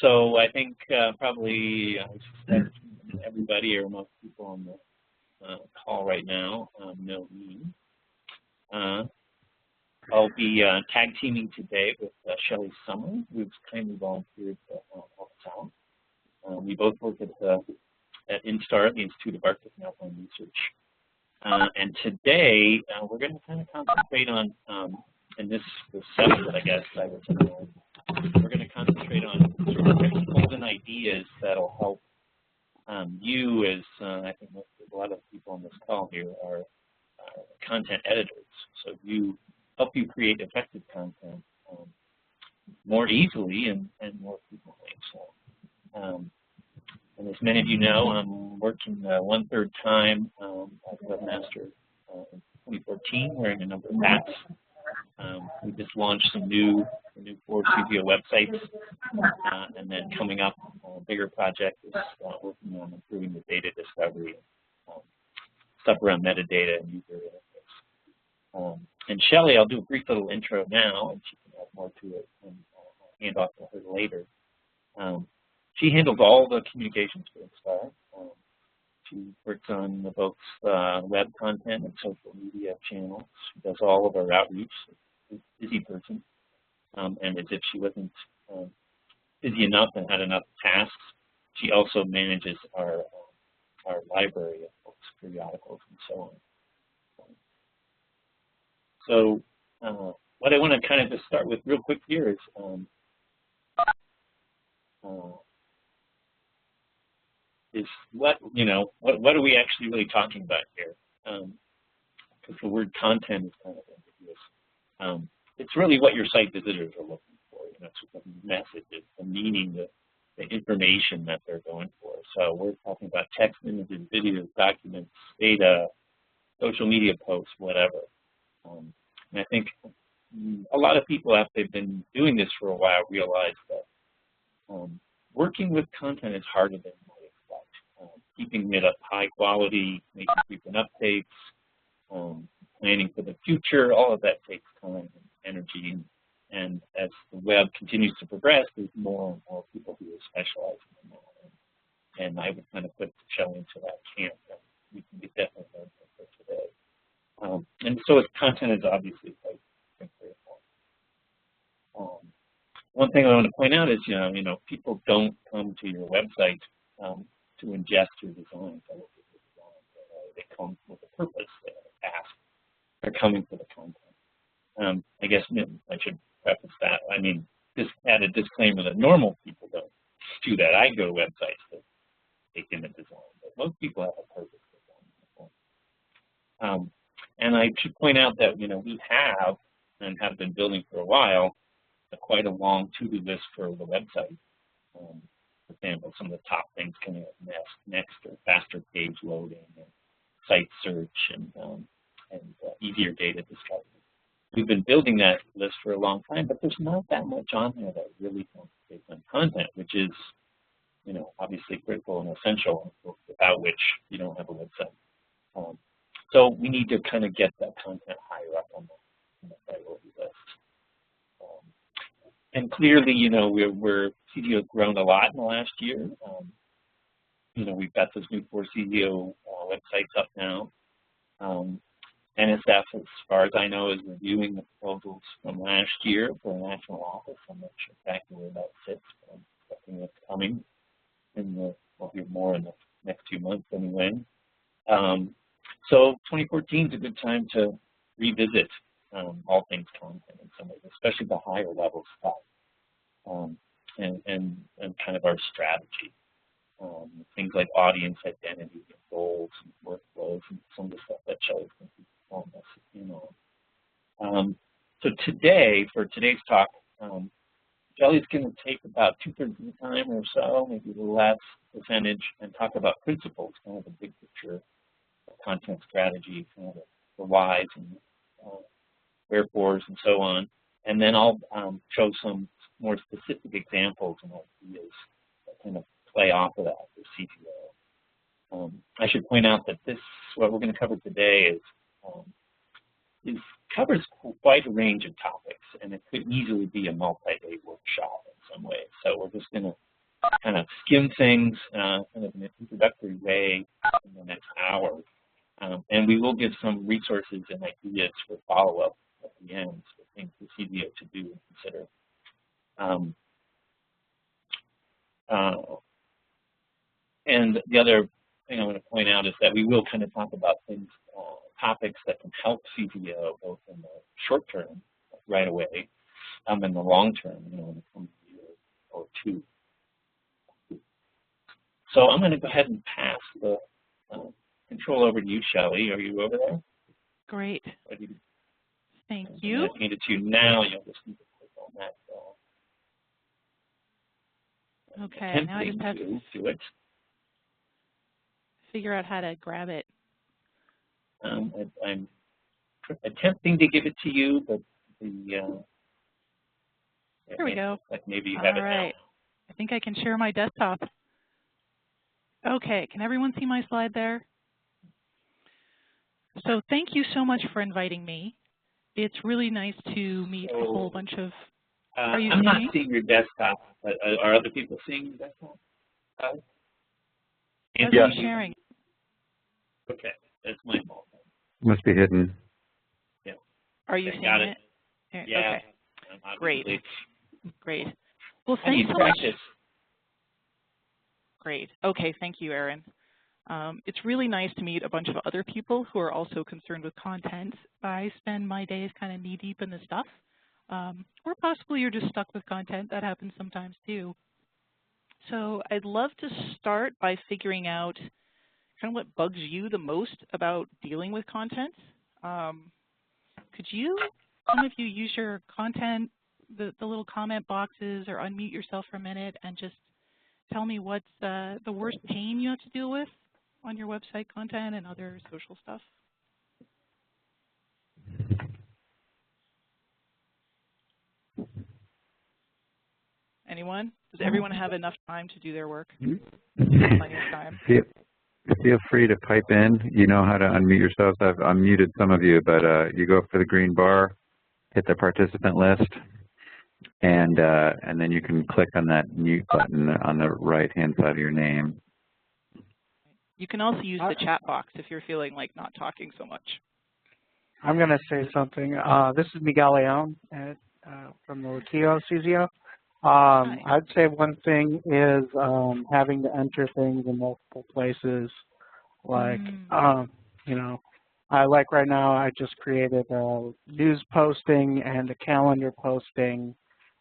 So I think probably everybody or most people on the call right now know me. I'll be tag teaming today with Shelley Sommer, who's kindly volunteered to help us out. We both work at INSTAR, the Institute of Arctic and Alpine Research. And today, we're going to kind of concentrate on, in this session, I guess, we're going to concentrate on sort of principles and ideas that'll help you as, I think a lot of people on this call here are content editors. So help you create effective content more easily and more frequently. So, and as many of you know, I'm working 1/3 time as a webmaster in 2014, wearing a number of hats. We just launched the new 4 CZO websites, and then coming up, a bigger project is working on improving the data discovery, stuff around metadata and user interface. And Shelley, I'll do a brief little intro now, and she can add more to it, and I'll hand off to her later. She handles all the communications for INSTAR. She works on both web content and social media channels. She does all of our outreach. She's a busy person. And as if she wasn't busy enough and had enough tasks, she also manages our library of books, periodicals, and so on. So what I want to kind of just start with real quick here is what are we actually really talking about here? Because the word content is kind of ambiguous. It's really what your site visitors are looking for. It's the messages, the meaning, the information that they're going for. So we're talking about text, images, videos, documents, data, social media posts, whatever. And I think a lot of people, after they've been doing this for a while, realize that working with content is harder than you might expect. Keeping it up high quality, making frequent updates, planning for the future, all of that takes time and energy. And as the web continues to progress, there's more and more people who are specializing in that. And I would kind of put Shelley into that camp, and we can get definitely learn from her today. And so content is obviously quite critical. One thing I want to point out is, people don't come to your website to ingest your designs. They come with a purpose, they have a task. They're coming for the content. I guess I should preface that. I mean, just add a disclaimer that normal people don't do that. I go to websites to take in the design, but most people have a purpose for them. And I should point out that, we have and have been building for a while quite a long to-do list for the website. For example, some of the top things coming up next are faster page loading and site search and easier data discovery. We've been building that list for a long time, but there's not that much on there that really concentrates on content, which is, obviously critical and essential, without which you don't have a website. So we need to kind of get that content higher up on the priority list. And clearly, we're CZO's grown a lot in the last year. We've got those new 4 CZO websites up now. NSF, as far as I know, is reviewing the proposals from last year for a national office. I'm not sure exactly where that sits, but I'm expecting it's coming. We'll hear more in the next few months anyway. So 2014 is a good time to revisit all things content in some ways, especially the higher level stuff, and kind of our strategy. Things like audience identity, and goals, and workflows, and some of the stuff that Shelley's going to be telling us in on. So today, for today's talk, Shelley's going to take about 2/3 of the time or so, maybe a little less percentage, and talk about principles, kind of the big picture of content strategy, kind of the whys and wherefores and so on. And then I'll show some more specific examples and ideas that kind of play off of that with CZO. I should point out that what we're going to cover today covers quite a range of topics, and it could easily be a multi-day workshop in some ways. So we're just going to kind of skim things kind of in an introductory way in the next hour. And we will give some resources and ideas for follow-up at the end, for things for CZO to do and consider. And the other thing I want to point out is that we will kind of talk about things, topics that can help CZO both in the short term, right away, and the long term, in the coming year or two. So I'm going to go ahead and pass the control over to you, Shelley. Are you over there? Great. Thank you. I'm going to hand it to you now. You'll just need to click on that. Okay, now I just have to do it. Figure out how to grab it. I'm attempting to give it to you, but the here we go. like maybe you have it now. I think I can share my desktop. Okay, can everyone see my slide there? So thank you so much for inviting me. It's really nice to meet a whole bunch of. Are you I'm not seeing? seeing your desktop, but are other people seeing your desktop? Yes. Are you sharing? Okay, that's my fault. Must be hidden. Yeah. Are you seeing it? Yeah. Okay. Great. Great. Well, I need thanks so much. practice. Great. Okay, thank you, Aaron. It's really nice to meet a bunch of other people who are also concerned with content. I spend my days kind of knee-deep in this stuff. Or possibly you're just stuck with content. That happens sometimes too. So I'd love to start by figuring out kind of what bugs you the most about dealing with content. Could you, some of you, use your content, the little comment boxes, or unmute yourself for a minute and just tell me what's the worst pain you have to deal with on your website content and other social stuff? Anyone? Does everyone have enough time to do their work? Plenty of time. Feel free to pipe in. You know how to unmute yourselves. I've unmuted some of you, but you go for the green bar, hit the participant list, and then you can click on that mute button on the right-hand side of your name. You can also use the chat box if you're feeling like not talking so much. I'm going to say something. This is Miguel Leon from the CZO. I'd say one thing is having to enter things in multiple places. Like, you know, like right now, I just created a news posting and a calendar posting,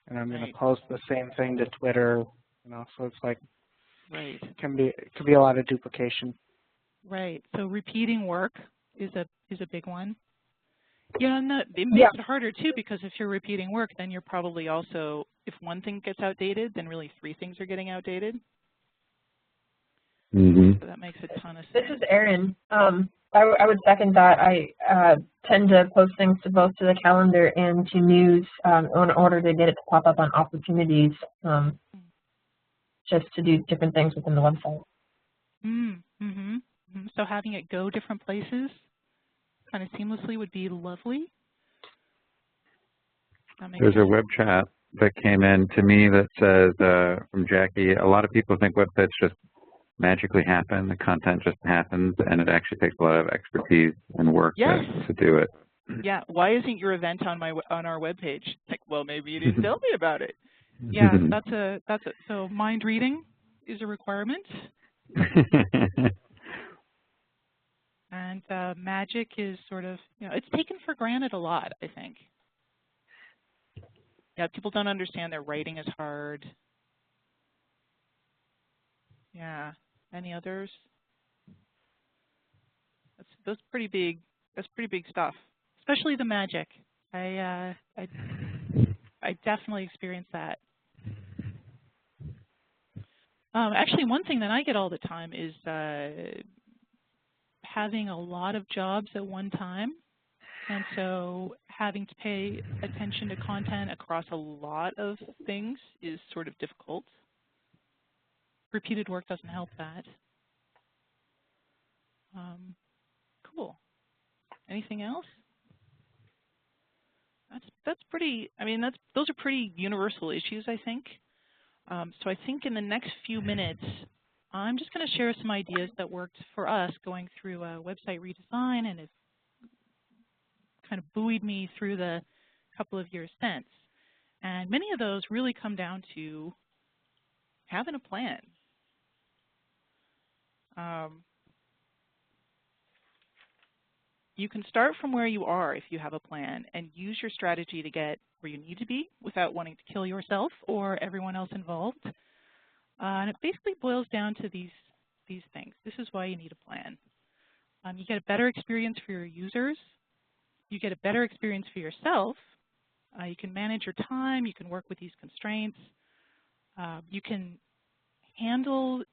and I'm going to post the same thing to Twitter. You know, so it's like, it can be a lot of duplication. Right. So repeating work is a big one. Yeah, and it makes it harder too, because if you're repeating work, then you're probably also, if one thing gets outdated, then really 3 things are getting outdated. So that makes a ton of sense. This is Erin. I would second that. I tend to post things to both to the calendar and to news in order to get it to pop up on opportunities, just to do different things within the website. So having it go different places kind of seamlessly would be lovely. There's a web chat that came in to me that says, from Jackie, a lot of people think websites just magically happen, the content just happens, and it actually takes a lot of expertise and work to do it. Yeah, why isn't your event on our webpage? Like, well, maybe you didn't tell me about it. Yeah, so mind reading is a requirement. And magic is sort of, it's taken for granted a lot, I think. Yeah, people don't understand their writing is hard. Yeah, any others? That's pretty big. That's pretty big stuff, especially the magic. I definitely experienced that. Actually, one thing that I get all the time is having a lot of jobs at one time, and so having to pay attention to content across a lot of things is sort of difficult. Repeated work doesn't help that. Cool. Anything else? That's pretty. I mean, those are pretty universal issues, I think. So I think in the next few minutes, I'm just going to share some ideas that worked for us going through a website redesign and have kind of buoyed me through the couple of years since. And many of those really come down to having a plan. You can start from where you are if you have a plan and use your strategy to get where you need to be without wanting to kill yourself or everyone else involved. And it basically boils down to these things. This is why you need a plan. You get a better experience for your users. You get a better experience for yourself. You can manage your time. You can work with these constraints. You can handle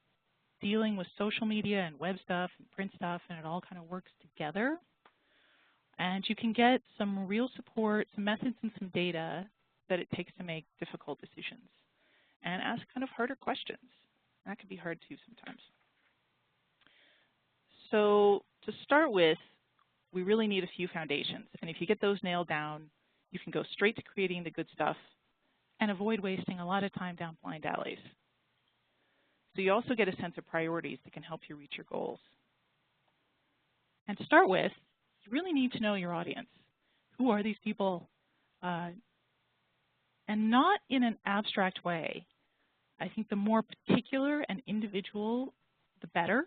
dealing with social media and web stuff and print stuff, and it all kind of works together. And you can get some real support, some methods and some data that it takes to make difficult decisions and ask kind of harder questions. That can be hard too sometimes. So to start with, we really need a few foundations. And if you get those nailed down, you can go straight to creating the good stuff and avoid wasting a lot of time down blind alleys. So you also get a sense of priorities that can help you reach your goals. And to start with, you really need to know your audience. Who are these people? And not in an abstract way. I think the more particular and individual, the better.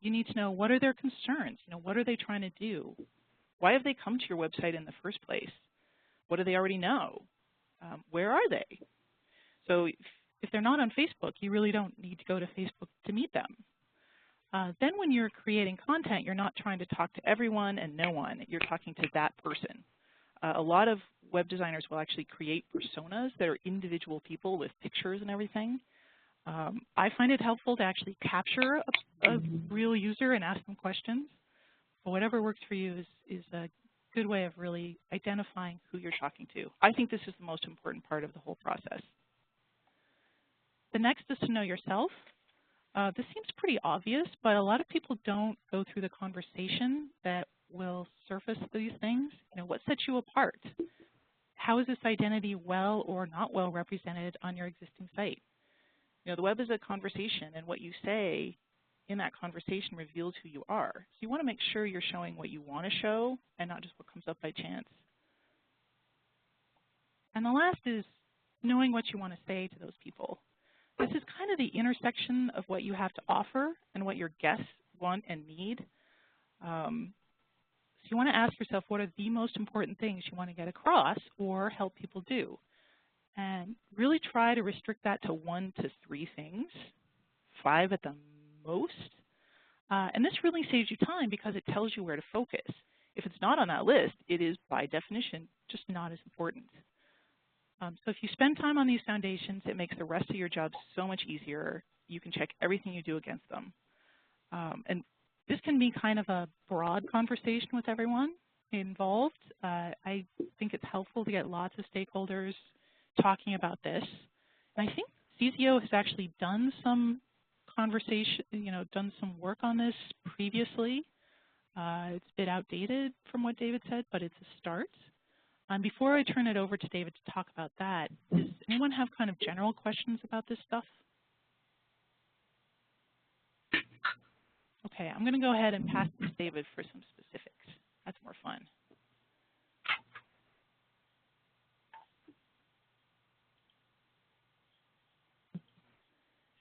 You need to know, what are their concerns? What are they trying to do? Why have they come to your website in the first place? What do they already know? Where are they? So if they're not on Facebook, you really don't need to go to Facebook to meet them. Then when you're creating content, you're not trying to talk to everyone and no one. You're talking to that person. A lot of web designers will actually create personas that are individual people with pictures and everything. I find it helpful to actually capture a real user and ask them questions. But whatever works for you is a good way of really identifying who you're talking to. I think this is the most important part of the whole process. The next is to know yourself. This seems pretty obvious, but a lot of people don't go through the conversation that will surface these things. What sets you apart? How is this identity well or not well represented on your existing site? The web is a conversation, and what you say in that conversation reveals who you are. So you want to make sure you're showing what you want to show and not just what comes up by chance. And the last is knowing what you want to say to those people. This is kind of the intersection of what you have to offer and what your guests want and need. So you want to ask yourself, what are the most important things you want to get across or help people do? And really try to restrict that to 1 to 3 things, 5 at the most. And this really saves you time because it tells you where to focus. If it's not on that list, it is by definition just not as important. So if you spend time on these foundations, it makes the rest of your job so much easier. You can check everything you do against them. And this can be kind of a broad conversation with everyone involved. I think it's helpful to get lots of stakeholders talking about this. And I think CZO has actually done some conversation, done some work on this previously. It's a bit outdated from what David said, but it's a start. Before I turn it over to David to talk about that, does anyone have kind of general questions about this stuff? Okay, I'm going to go ahead and pass this to David for some specifics. That's more fun.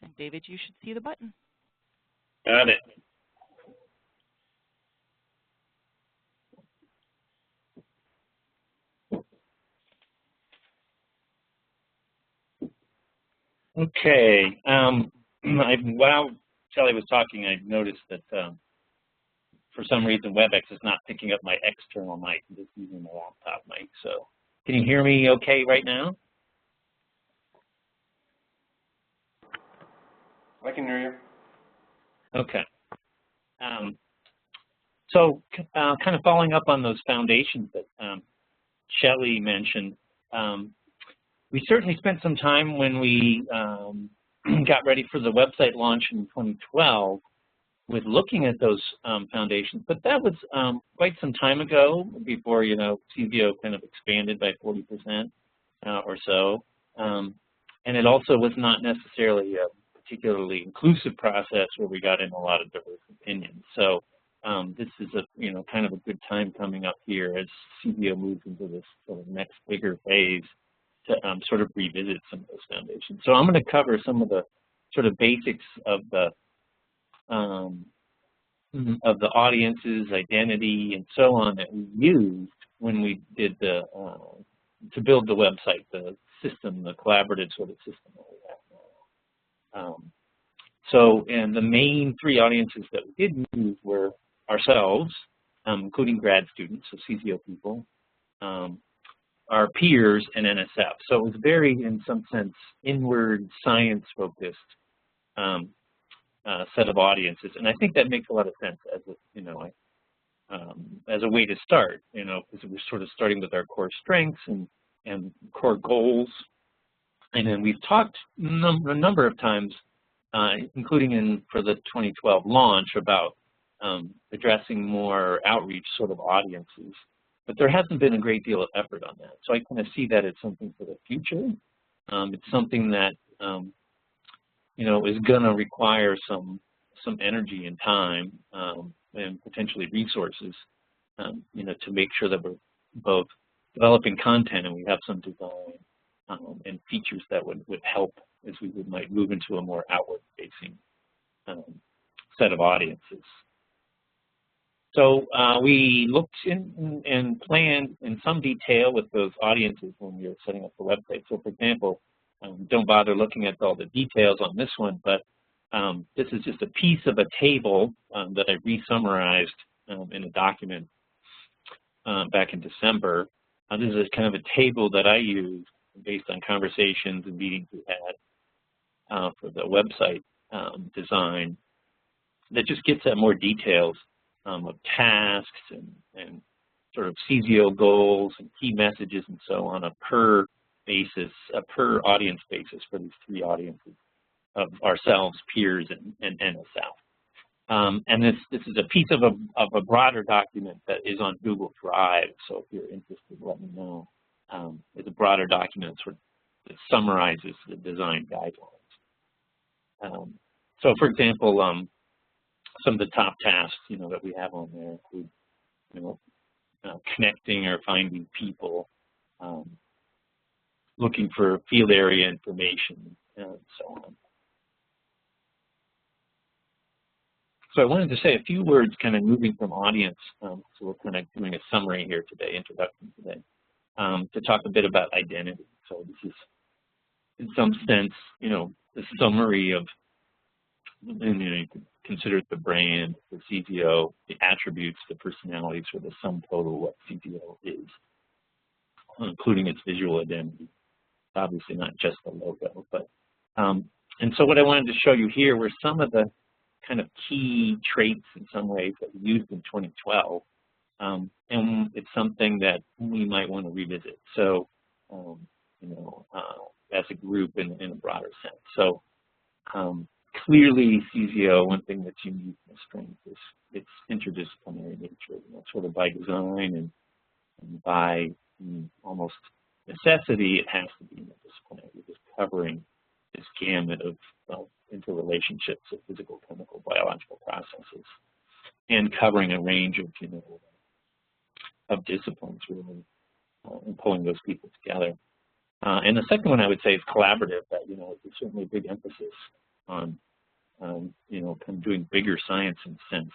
And David, you should see the button. Got it. Okay. While Shelly was talking, I noticed that for some reason WebEx is not picking up my external mic. I'm just using my laptop mic. So can you hear me okay right now? I can hear you. Okay. So kind of following up on those foundations that Shelly mentioned, we certainly spent some time when we got ready for the website launch in 2012 with looking at those foundations, but that was quite some time ago before, CZO kind of expanded by 40% or so. and it also was not necessarily a particularly inclusive process where we got in a lot of diverse opinions. So this is a kind of a good time coming up here as CZO moves into this sort of next bigger phase to sort of revisit some of those foundations. So I'm going to cover some of the sort of basics of the audience's identity and so on that we used when we did the to build the website, the system, the collaborative sort of system that we have now. And the main three audiences that we did use were ourselves, including grad students, so CZO people, our peers, and NSF. So it was very, in some sense, inward, science-focused set of audiences, and I think that makes a lot of sense as a way to start, because we're sort of starting with our core strengths and core goals, and then we've talked a number of times, including for the 2012 launch, about addressing more outreach sort of audiences, but there hasn't been a great deal of effort on that. So I kind of see that as something for the future. It's something that is going to require some energy and time and potentially resources, to make sure that we're both developing content and we have some design and features that would help as we might move into a more outward-facing set of audiences. So we looked in and planned in some detail with those audiences when we were setting up the website. So for example, don't bother looking at all the details on this one, but this is just a piece of a table that I re-summarized in a document back in December. This is kind of a table that I used based on conversations and meetings we had for the website design that just gets at more details of tasks and sort of CZO goals and key messages and so on, a per audience basis for these three audiences of ourselves, peers, and NSF. And this is a piece of a broader document that is on Google Drive. So if you're interested, let me know. It's a broader document that summarizes the design guidelines. So for example, some of the top tasks that we have on there include connecting or finding people, looking for field area information, and so on. So I wanted to say a few words kind of moving from audience, so we're kind of doing a summary here today, introduction today, to talk a bit about identity. So this is, in some sense, the summary of, you can consider it the brand, the CZO, the attributes, the personalities, or the sum total of what CZO is, including its visual identity. Obviously not just the logo, but and so what I wanted to show you here were some of the kind of key traits in some ways that we used in 2012, and it's something that we might want to revisit. So, as a group in a broader sense. So, clearly, CZO, one thing that's unique in strength is its interdisciplinary nature, sort of by design and by almost necessity, it has to be interdisciplinary. We're just covering this gamut of interrelationships of physical, chemical, biological processes, and covering a range of disciplines, really, and pulling those people together. And the second one I would say is collaborative. That there's certainly a big emphasis on kind of doing bigger science in a sense,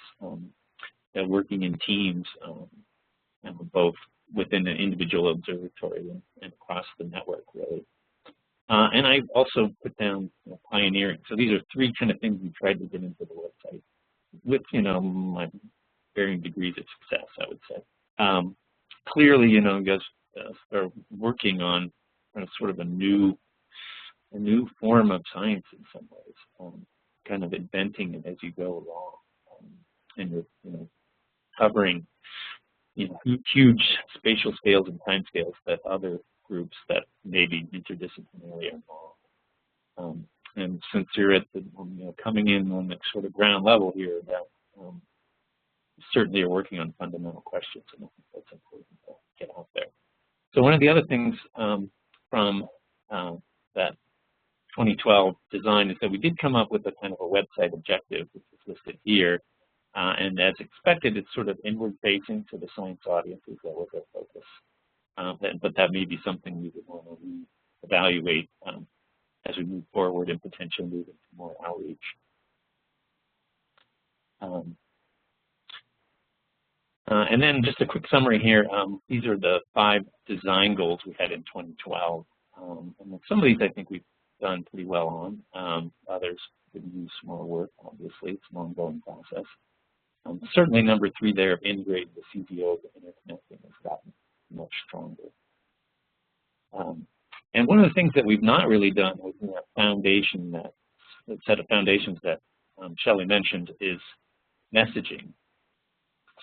and working in teams, both within an individual observatory and across the network, really. And I also put down pioneering. So these are three kind of things we tried to get into the website with, my varying degrees of success, I would say. Clearly, you guys are working on sort of a new form of science in some ways, kind of inventing it as you go along, and you're covering huge spatial scales and time scales that other groups that may be interdisciplinary are not. And since you're at the coming in on the sort of ground level here, that certainly are working on fundamental questions, and I think that's important to get out there. So one of the other things from that 2012 design is that we did come up with a kind of a website objective, which is listed here. And as expected, it's sort of inward-facing to the science audiences. That was our focus. But that may be something we would want to evaluate as we move forward and potentially move into more outreach. And then just a quick summary here. These are the 5 design goals we had in 2012. And some of these I think we've done pretty well on. Others could use more work, obviously. It's an ongoing process. Certainly number 3 there of integrating the CZO and interconnecting has gotten much stronger. And one of the things that we've not really done within that foundation, that set of foundations that Shelley mentioned, is messaging,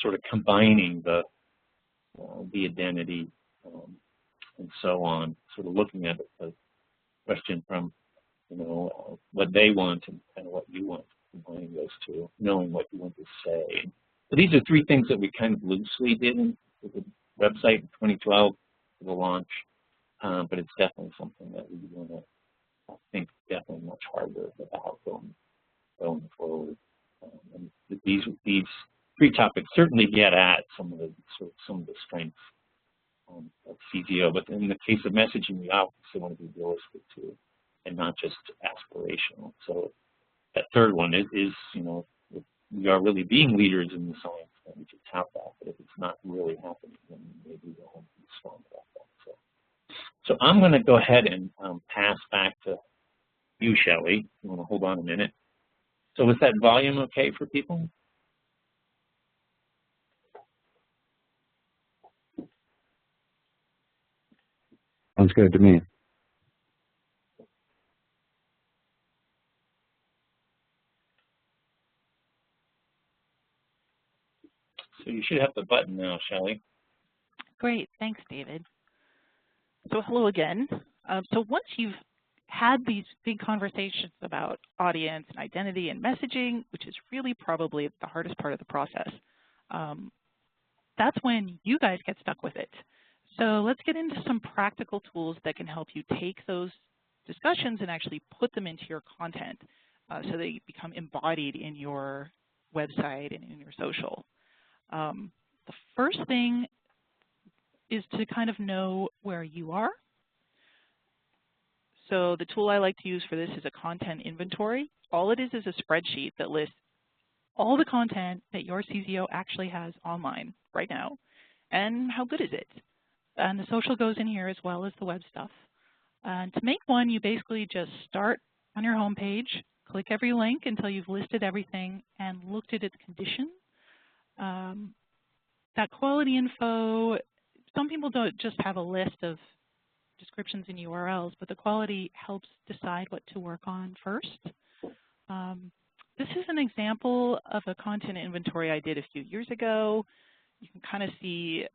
sort of combining the identity and so on, sort of looking at the question from, what they want and kind of what you want, combining those two, knowing what you want to say. So these are 3 things that we kind of loosely did in the website in 2012 for the launch, but it's definitely something that we want to think definitely much harder about going forward. And these 3 topics certainly get at some of the strengths of CZO, but in the case of messaging, we obviously want to be realistic too, and not just aspirational. So that 3rd one is if we are really being leaders in the science, then we should tout that. But if it's not really happening, then maybe we won't be strong about that. So I'm going to go ahead and pass back to you, Shelley. If you want to hold on a minute. So was that volume okay for people? Sounds good to me. So you should have the button now, Shelley. Great, thanks, David. So hello again. So once you've had these big conversations about audience and identity and messaging, which is really probably the hardest part of the process, that's when you guys get stuck with it. So let's get into some practical tools that can help you take those discussions and actually put them into your content so they become embodied in your website and in your social. The first thing is to kind of know where you are. So the tool I like to use for this is a content inventory. All it is a spreadsheet that lists all the content that your CZO actually has online right now, and how good is it? And the social goes in here as well as the web stuff. And to make one, you basically just start on your home page, click every link until you've listed everything and looked at its condition. That quality info, some people don't just have a list of descriptions and URLs, but the quality helps decide what to work on first. This is an example of a content inventory I did a few years ago. You can kind of see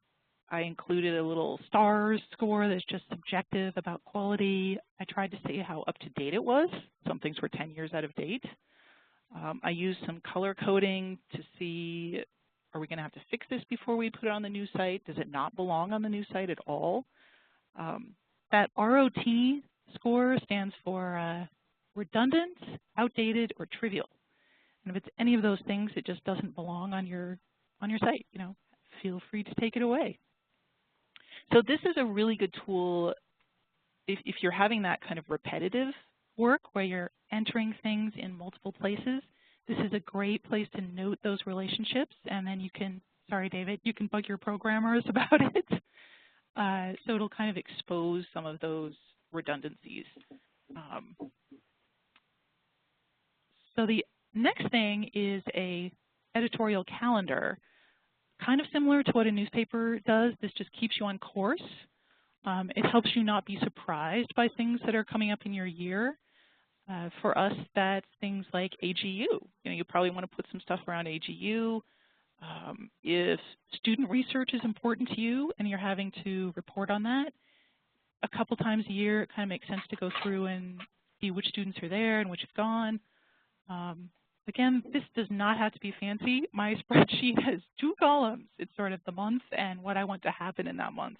I included a little stars score that's just subjective about quality. I tried to see how up to date it was. Some things were 10 years out of date. I used some color coding to see, are we going to have to fix this before we put it on the new site? Does it not belong on the new site at all? That ROT score stands for redundant, outdated, or trivial. And if it's any of those things, it just doesn't belong on your site. Feel free to take it away. So this is a really good tool if you're having that kind of repetitive work where you're entering things in multiple places. This is a great place to note those relationships, and then you can, sorry David, you can bug your programmers about it. So it'll kind of expose some of those redundancies. So the next thing is a editorial calendar. Kind of similar to what a newspaper does. This just keeps you on course. It helps you not be surprised by things that are coming up in your year. For us, that's things like AGU. You probably want to put some stuff around AGU. If student research is important to you and you're having to report on that, a couple times a year, it kind of makes sense to go through and see which students are there and which have gone. Again, this does not have to be fancy. My spreadsheet has 2 columns. It's sort of the month and what I want to happen in that month.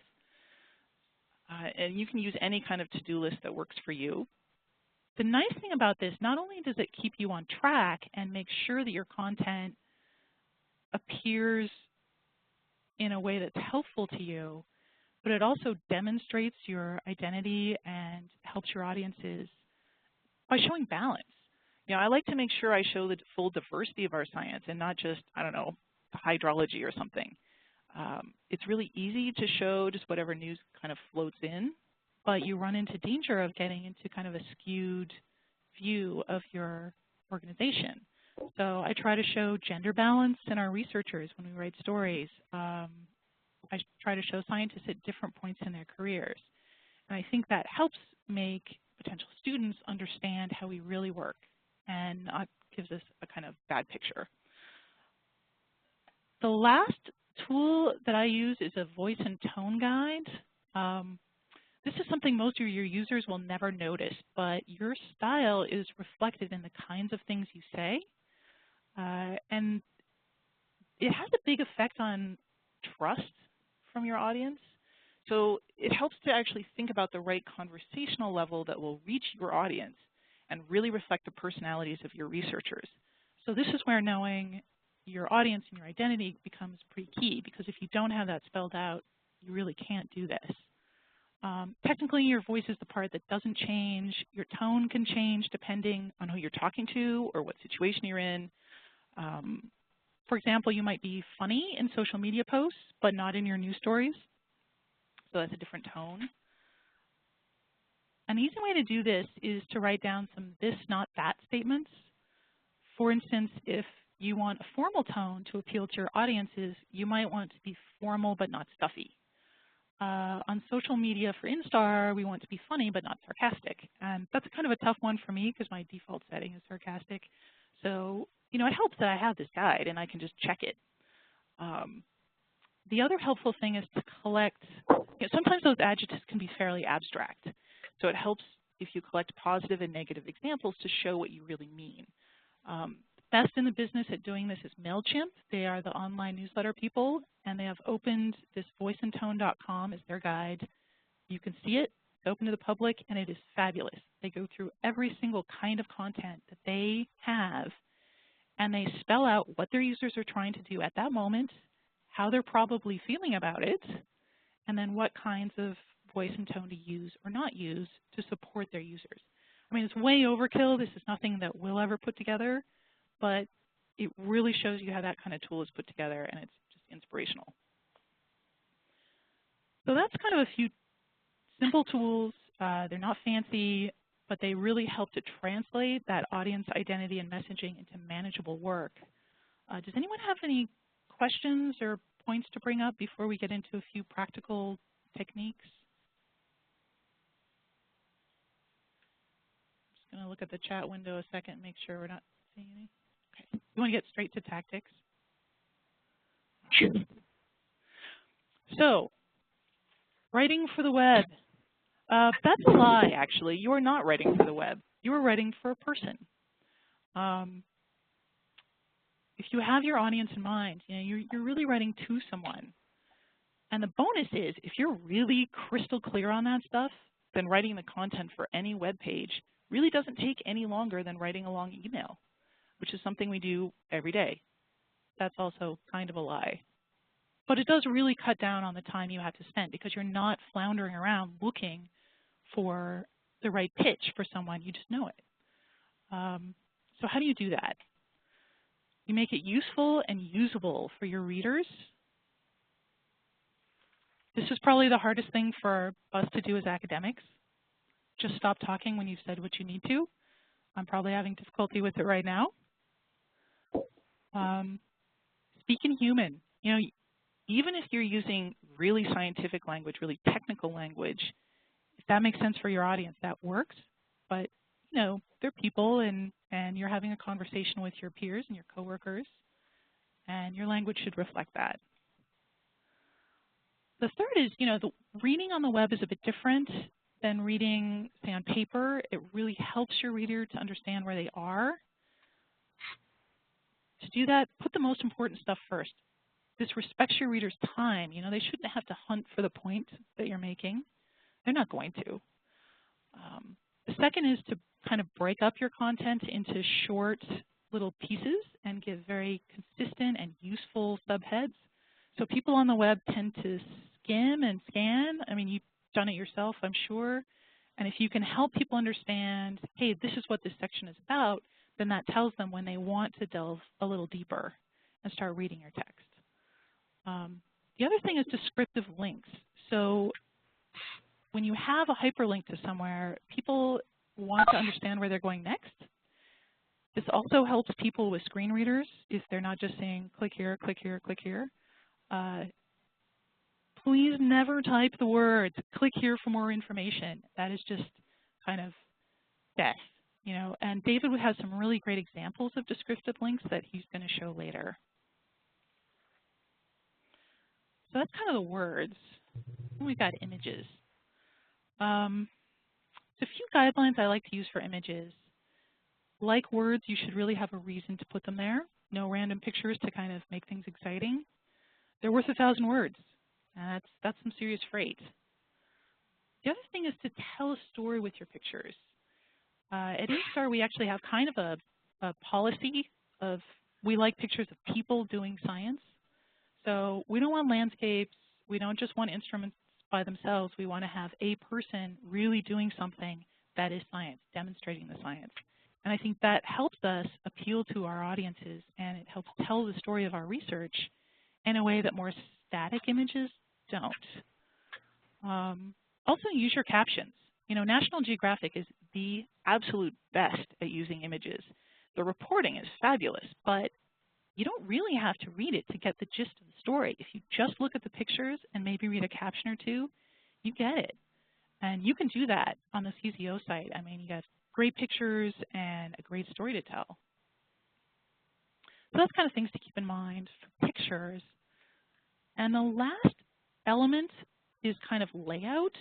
And you can use any kind of to-do list that works for you. the nice thing about this, not only does it keep you on track and make sure that your content appears in a way that's helpful to you, but it also demonstrates your identity and helps your audiences by showing balance. You know, I like to make sure I show the full diversity of our science and not just, I don't know, hydrology or something. It's really easy to show just whatever news kind of floats in, but you run into danger of getting into kind of a skewed view of your organization. So I try to show gender balance in our researchers when we write stories. I try to show scientists at different points in their careers. And I think that helps make potential students understand how we really work and not gives us a kind of bad picture. The last tool that I use is a voice and tone guide. This is something most of your users will never notice, but your style is reflected in the kinds of things you say. And it has a big effect on trust from your audience. So it helps to actually think about the right conversational level that will reach your audience and really reflect the personalities of your researchers. So this is where knowing your audience and your identity becomes pretty key, because if you don't have that spelled out, you really can't do this. Technically, your voice is the part that doesn't change. Your tone can change depending on who you're talking to or what situation you're in. For example, you might be funny in social media posts, but not in your news stories. So that's a different tone. An easy way to do this is to write down some this, not that statements. For instance, if you want a formal tone to appeal to your audiences, you might want to be formal but not stuffy. On social media for Instar, we want to be funny but not sarcastic. And that's kind of a tough one for me because my default setting is sarcastic. So, you know, it helps that I have this guide and I can just check it. The other helpful thing is to collect, sometimes those adjectives can be fairly abstract. So it helps if you collect positive and negative examples to show what you really mean. Best in the business at doing this is MailChimp. They are the online newsletter people, and they have opened this voiceandtone.com as their guide. You can see it. It's open to the public, and it is fabulous. They go through every single kind of content that they have, and they spell out what their users are trying to do at that moment, how they're probably feeling about it, and then what kinds of voice and tone to use or not use to support their users. I mean, it's way overkill. This is nothing that we'll ever put together, but it really shows you how that kind of tool is put together, and it's just inspirational. So that's kind of a few simple tools. They're not fancy, but they really help to translate that audience identity and messaging into manageable work. Does anyone have any questions or points to bring up before we get into a few practical techniques? I'm just going to look at the chat window a second, make sure we're not seeing any. Okay. You want to get straight to tactics? Sure. So, writing for the web. That's a lie, actually. You are not writing for the web. You are writing for a person. If you have your audience in mind, you're really writing to someone. And the bonus is, if you're really crystal clear on that stuff, then writing the content for any web page really doesn't take any longer than writing a long email, which is something we do every day. That's also kind of a lie. But it does really cut down on the time you have to spend because you're not floundering around looking for the right pitch for someone. You just know it. So how do you do that? You make it useful and usable for your readers. This is probably the hardest thing for us to do as academics. Just stop talking when you've said what you need to. I'm probably having difficulty with it right now. Speak in human. Even if you're using really scientific language, really technical language, if that makes sense for your audience, that works. But they're people, and you're having a conversation with your peers and your coworkers, and your language should reflect that. The third is, the reading on the web is a bit different than reading, say, on paper. It really helps your reader to understand where they are. To do that, put the most important stuff first. This respects your reader's time. They shouldn't have to hunt for the point that you're making. They're not going to. The second is to kind of break up your content into short little pieces and give very consistent and useful subheads. So people on the web tend to skim and scan. I mean, you've done it yourself, I'm sure. And if you can help people understand, hey, this is what this section is about, then that tells them when they want to delve a little deeper and start reading your text. The other thing is descriptive links. So when you have a hyperlink to somewhere, people want to understand where they're going next. This also helps people with screen readers if they're not just saying click here, click here, click here. Please never type the words click here for more information. That is just kind of death, you know. And David has some really great examples of descriptive links that he's going to show later. So that's kind of the words. And we've got images. So a few guidelines I like to use for images. Like words, you should really have a reason to put them there. No random pictures to kind of make things exciting. They're worth 1,000 words. And that's some serious freight. The other thing is to tell a story with your pictures. At InStar, we actually have kind of a policy of we like pictures of people doing science. So we don't want landscapes. We don't just want instruments by themselves. We want to have a person really doing something that is science, demonstrating the science. And I think that helps us appeal to our audiences, and it helps tell the story of our research in a way that more static images don't. Also use your captions. You know, National Geographic is the absolute best at using images. The reporting is fabulous, but you don't really have to read it to get the gist of the story. If you just look at the pictures and maybe read a caption or two, you get it. And you can do that on the CZO site. I mean, you got great pictures and a great story to tell. So that's kind of things to keep in mind for pictures. And the last element is kind of layout.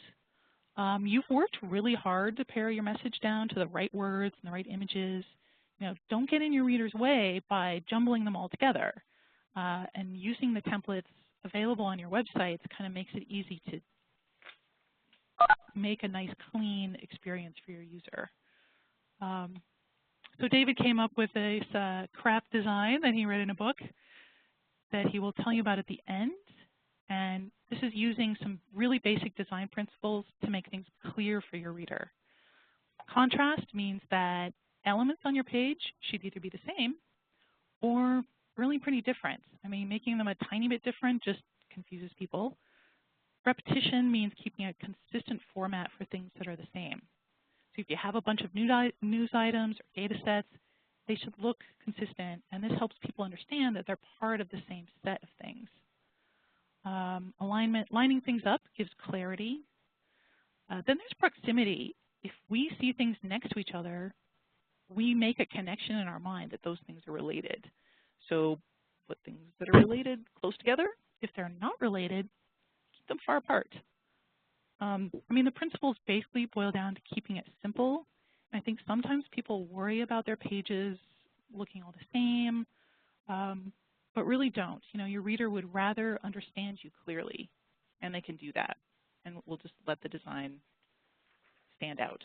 You've worked really hard to pare your message down to the right words and the right images. You know, don't get in your reader's way by jumbling them all together. And using the templates available on your websites kind of makes it easy to make a nice, clean experience for your user. So David came up with this craft design that he read in a book that he will tell you about at the end. And this is using some really basic design principles to make things clear for your reader. Contrast means that elements on your page should either be the same or really pretty different. I mean, making them a tiny bit different just confuses people. Repetition means keeping a consistent format for things that are the same. So if you have a bunch of news items or data sets, they should look consistent, and this helps people understand that they're part of the same set of things. Lining things up gives clarity. Then there's proximity. If we see things next to each other, we make a connection in our mind that those things are related. So put things that are related close together. If they're not related, keep them far apart. I mean, the principles basically boil down to keeping it simple. I think sometimes people worry about their pages looking all the same, but really don't. You know, your reader would rather understand you clearly, and they can do that. And we'll just let the design stand out.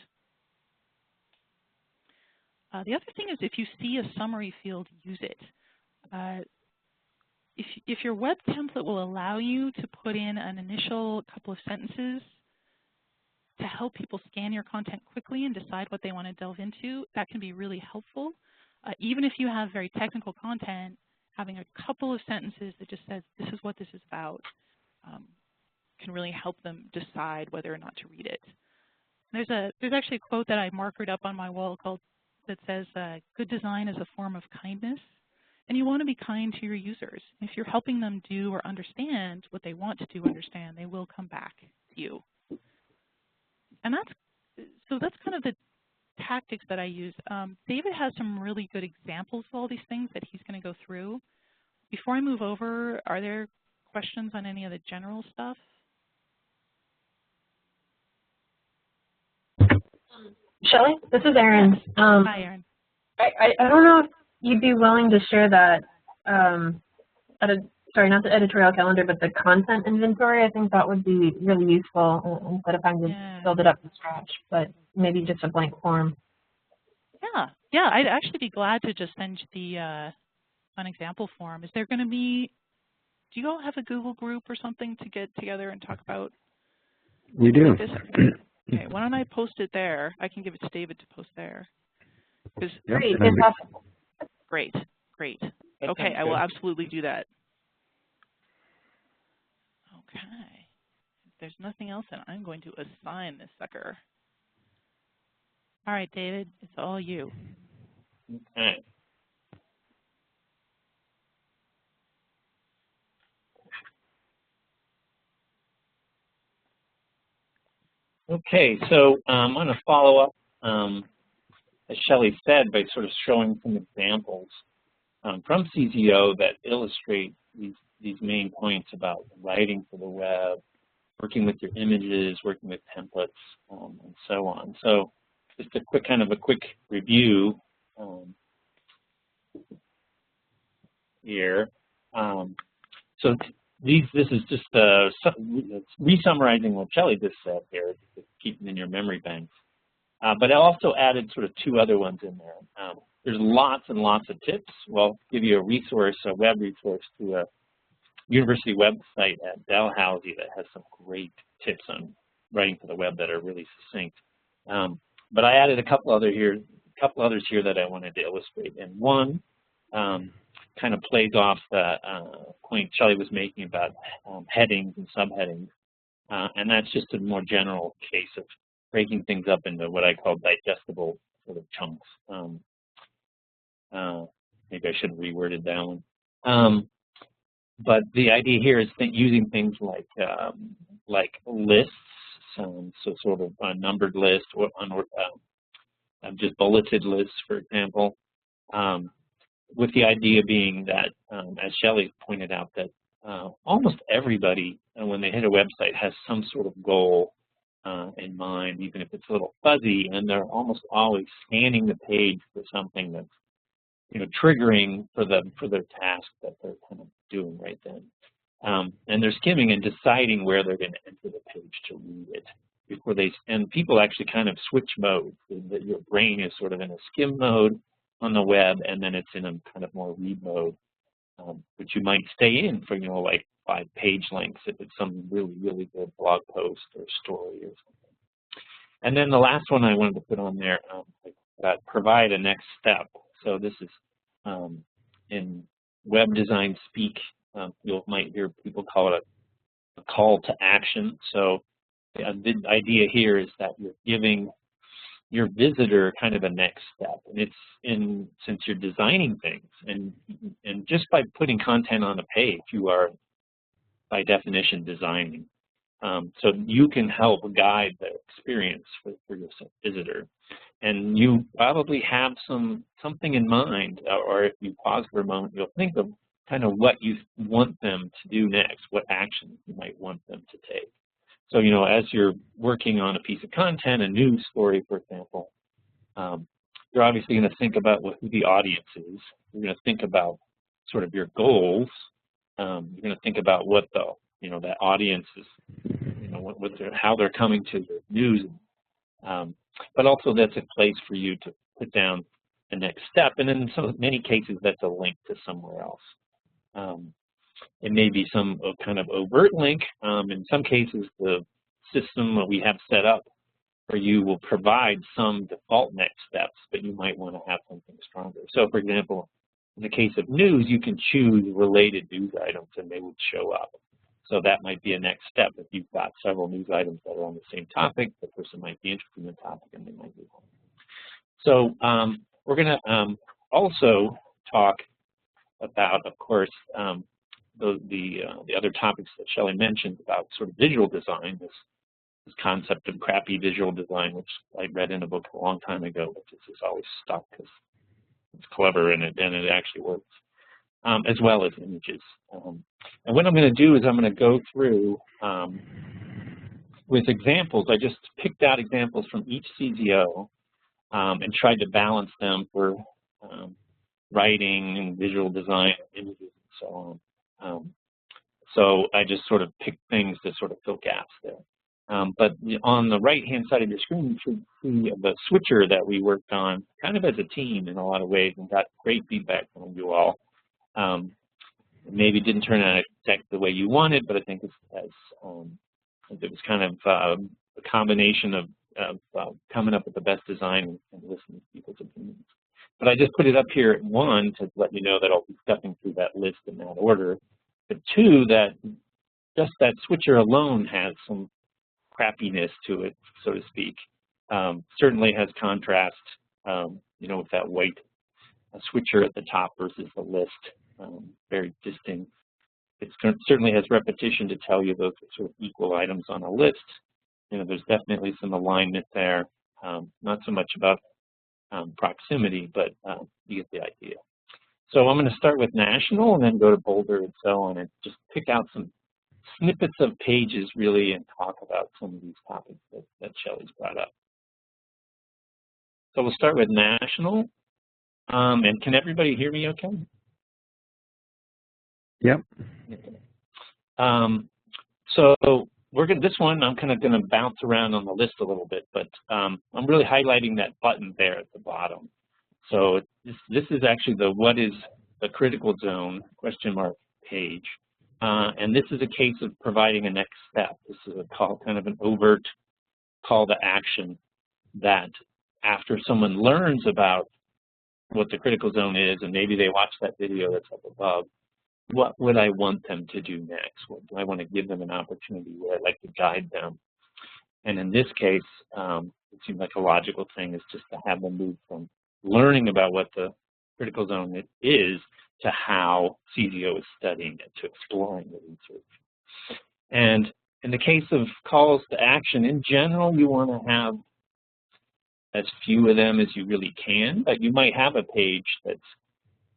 The other thing is if you see a summary field, use it. If your web template will allow you to put in an initial couple of sentences to help people scan your content quickly and decide what they want to delve into, that can be really helpful. Even if you have very technical content, having a couple of sentences that just says, this is what this is about, can really help them decide whether or not to read it. There's actually a quote that I markered up on my wall that says, good design is a form of kindness. And you want to be kind to your users. If you're helping them do or understand what they want to do understand, they will come back to you. And that's kind of the tactics that I use. David has some really good examples of all these things that he's going to go through. Before I move over, are there questions on any of the general stuff? Shelley, this is Erin. Hi, Erin. I don't know if you'd be willing to share that sorry, not the editorial calendar, but the content inventory. I think that would be really useful instead of having to build it up from scratch, but maybe just a blank form. Yeah, I'd actually be glad to just send you the an example form. Is there going to be, do you all have a Google group or something to get together and talk about? We do. This? Okay, why don't I post it there? I can give it to David to post there. Yep, great, great. Okay, I will absolutely do that. Okay. If there's nothing else, then I'm going to assign this sucker. All right, David, it's all you. Okay. Okay, so I'm going to follow up, as Shelley said, by sort of showing some examples from CZO that illustrate these main points about writing for the web, working with your images, working with templates, and so on. So just a quick review here. So this is just re-summarizing what Shelley just said here, just keeping in your memory banks. But I also added sort of two other ones in there. There's lots and lots of tips. Well, I'll give you a resource, a web resource to a university website at Dalhousie that has some great tips on writing for the web that are really succinct. But I added a couple others here that I wanted to illustrate. And one kind of plays off the point Shelley was making about headings and subheadings. And that's just a more general case of breaking things up into what I call digestible sort of chunks. Maybe I should have reworded that one. But the idea here is using things like lists, so sort of a numbered list or just bulleted lists, for example, with the idea being that, as Shelley pointed out, that almost everybody, when they hit a website, has some sort of goal in mind, even if it's a little fuzzy, and they're almost always scanning the page for something that's, triggering for their task that they're kind of doing right then. And they're skimming and deciding where they're going to enter the page to read it before and people actually kind of switch modes. That your brain is sort of in a skim mode on the web, and then it's in a kind of more read mode, which you might stay in for, like 5 page lengths if it's some really, really good blog post or story or something. And then the last one I wanted to put on there, that provide a next step. So this is in web design speak, you might hear people call it a call to action. So the idea here is that you're giving your visitor kind of a next step, and since you're designing things, and just by putting content on a page, you are by definition designing. So you can help guide the experience for your visitor. And you probably have something in mind, or if you pause for a moment, you'll think of kind of what you want them to do next, what actions you might want them to take. So, as you're working on a piece of content, a news story, for example, you're obviously going to think about who the audience is. You're going to think about sort of your goals. You're going to think about what that audience is, how they're coming to your news. But also that's a place for you to put down the next step. And in many cases, that's a link to somewhere else. It may be some kind of overt link. In some cases, the system that we have set up for you will provide some default next steps, but you might want to have something stronger. So, for example, in the case of news, you can choose related news items and they would show up. So that might be a next step. If you've got several news items that are on the same topic, the person might be interested in the topic and they might move on. So we're going to also talk about, of course, the other topics that Shelley mentioned about sort of visual design, this concept of crappy visual design, which I read in a book a long time ago, but this is always stuck because it's clever and it actually works, as well as images. And what I'm going to do is I'm going to go through with examples. I just picked out examples from each CZO and tried to balance them for writing and visual design, images, and so on. So I just sort of picked things to sort of fill gaps there. But on the right-hand side of your screen, you should see the switcher that we worked on kind of as a team in a lot of ways and got great feedback from you all. Maybe didn't turn out exactly the way you wanted, but I think it was kind of a combination of coming up with the best design and listening to people's opinions. But I just put it up here at 1 to let you know that I'll be stepping through that list in that order. But 2, that just that switcher alone has some crappiness to it, so to speak. Certainly has contrast, you know, with that white switcher at the top versus the list, very distinct. It certainly has repetition to tell you those are sort of equal items on a list. You know, there's definitely some alignment there. Not so much about proximity, but you get the idea. So I'm going to start with national and then go to Boulder and so on, and just pick out some snippets of pages really and talk about some of these topics that Shelley's brought up. So we'll start with national. And can everybody hear me okay? Yep. So we're going this one, I'm kind of going to bounce around on the list a little bit, but I'm really highlighting that button there at the bottom. So this is actually the what is the critical zone question mark page. And this is a case of providing a next step. This is a call, kind of an overt call to action that after someone learns about what the critical zone is and maybe they watch that video that's up above, what would I want them to do next? What do I want to give them an opportunity where I'd like to guide them? And in this case, it seems like a logical thing is just to have them move from learning about what the critical zone is to how CZO is studying it, to exploring the research. And in the case of calls to action, in general, you want to have as few of them as you really can, but you might have a page that